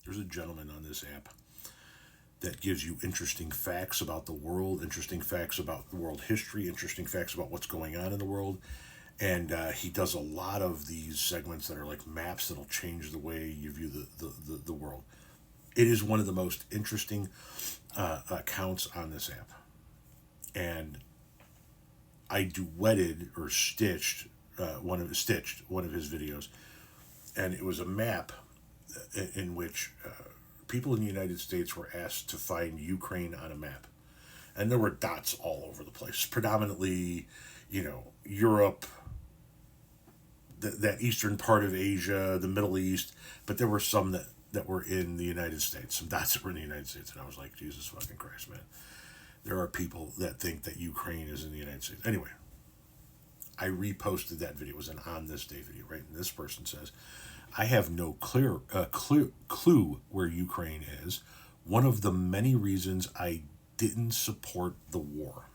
There's a gentleman on this app that gives you interesting facts about the world, interesting facts about world history, interesting facts about what's going on in the world. And he does a lot of these segments that are like maps that'll change the way you view the world. It is one of the most interesting accounts on this app. And I duetted or stitched one of his videos, and it was a map in which people in the United States were asked to find Ukraine on a map, and there were dots all over the place, predominantly, Europe, that eastern part of Asia, the Middle East, but there were some that were in the United States, some dots that were in the United States, and I was like, Jesus fucking Christ, man. There are people that think that Ukraine is in the United States. Anyway, I reposted that video. It was an on this day video, right? And this person says, I have no clue where Ukraine is. One of the many reasons I didn't support the war.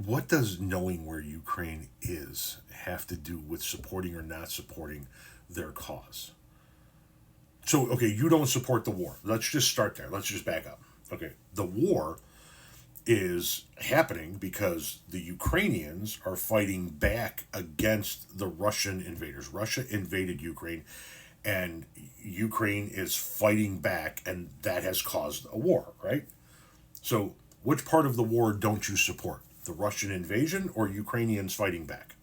What does knowing where Ukraine is have to do with supporting or not supporting their cause? So, okay, you don't support the war. Let's just start there. Let's just back up. Okay, the war is happening because the Ukrainians are fighting back against the Russian invaders. Russia invaded Ukraine, and Ukraine is fighting back, and that has caused a war, right? So, which part of the war don't you support? The Russian invasion or Ukrainians fighting back?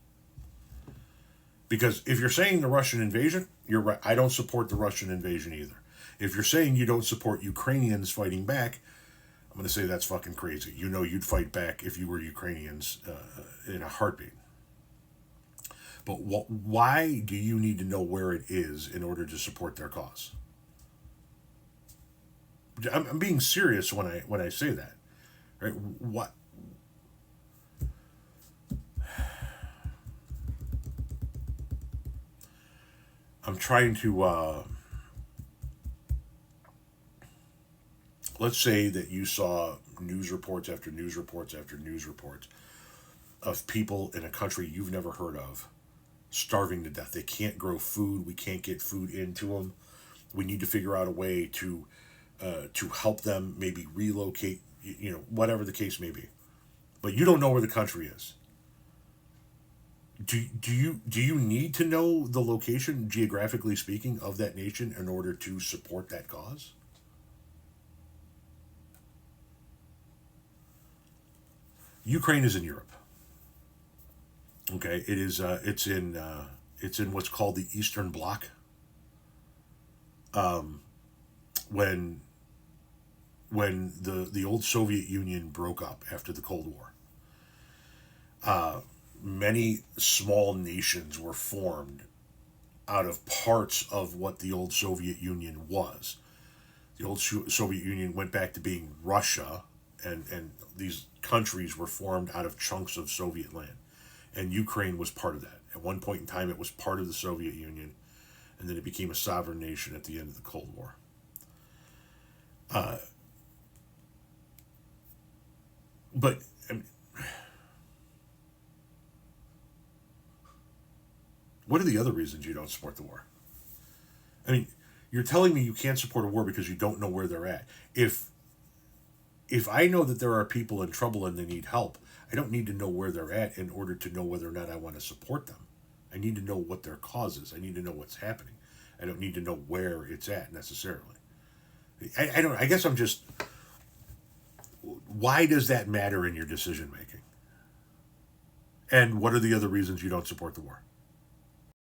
Because if you're saying the Russian invasion, you're right. I don't support the Russian invasion either. If you're saying you don't support Ukrainians fighting back, I'm going to say that's fucking crazy. You'd fight back if you were Ukrainians in a heartbeat. But why do you need to know where it is in order to support their cause? I'm being serious when I say that, right? What? I'm trying to. Let's say that you saw news reports after news reports after news reports of people in a country you've never heard of starving to death. They can't grow food. We can't get food into them. We need to figure out a way to help them, maybe relocate. Whatever the case may be. But you don't know where the country is. Do you need to know the location, geographically speaking, of that nation in order to support that cause? Ukraine is in Europe. Okay, it is. It's in what's called the Eastern Bloc. When the old Soviet Union broke up after the Cold War, many small nations were formed out of parts of what the old Soviet Union was. The old Soviet Union went back to being Russia, and these countries were formed out of chunks of Soviet land. And Ukraine was part of that. At one point in time, it was part of the Soviet Union, and then it became a sovereign nation at the end of the Cold War. But I mean, what are the other reasons you don't support the war? I mean, you're telling me you can't support a war because you don't know where they're at. If I know that there are people in trouble and they need help, I don't need to know where they're at in order to know whether or not I want to support them. I need to know what their cause is. I need to know what's happening. I don't need to know where it's at necessarily. I don't. I guess I'm just. Why does that matter in your decision making? And what are the other reasons you don't support the war?